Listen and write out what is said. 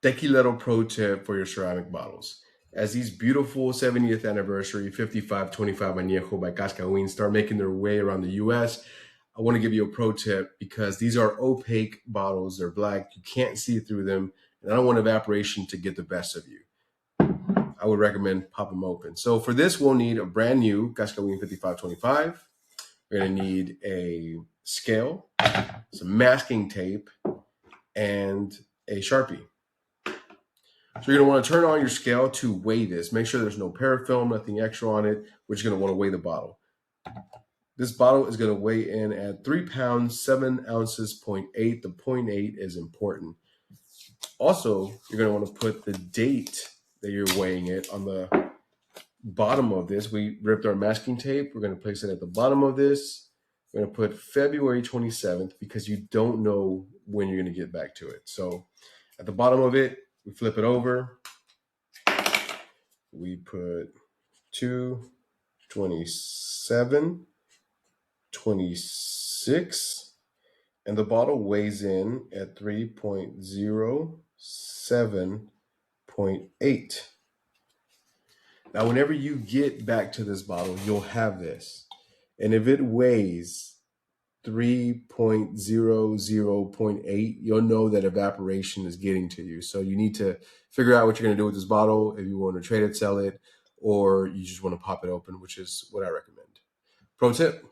Tequilero pro tip for your ceramic bottles. As these beautiful 70th anniversary 5525 Añejo by Cascawin start making their way around the US, I want to give you a pro tip because these are opaque bottles. They're black. You can't see through them. And I don't want evaporation to get the best of you. I would recommend pop them open. So for this, we'll need a brand new Cascawin 5525. We're going to need a scale, some masking tape, and a Sharpie. So you're going to want to turn on your scale to weigh this. Make sure there's no parafilm, nothing extra on it. We're just going to want to weigh the bottle. This bottle is going to weigh in at 3 pounds, 7 ounces, 0.8. The 0.8 is important. Also, you're going to want to put the date that you're weighing it on the bottom of this. We ripped our masking tape. We're going to place it at the bottom of this. We're going to put February 27th because you don't know when you're going to get back to it. So at the bottom of it, we flip it over. We put 2/27, 26, and the bottle weighs in at 3.07.8. Now, whenever you get back to this bottle, you'll have this. And if it weighs 3.00.8, you'll know that evaporation is getting to you. So you need to figure out what you're going to do with this bottle, if you want to trade it, sell it, or you just want to pop it open, which is what I recommend. Pro tip: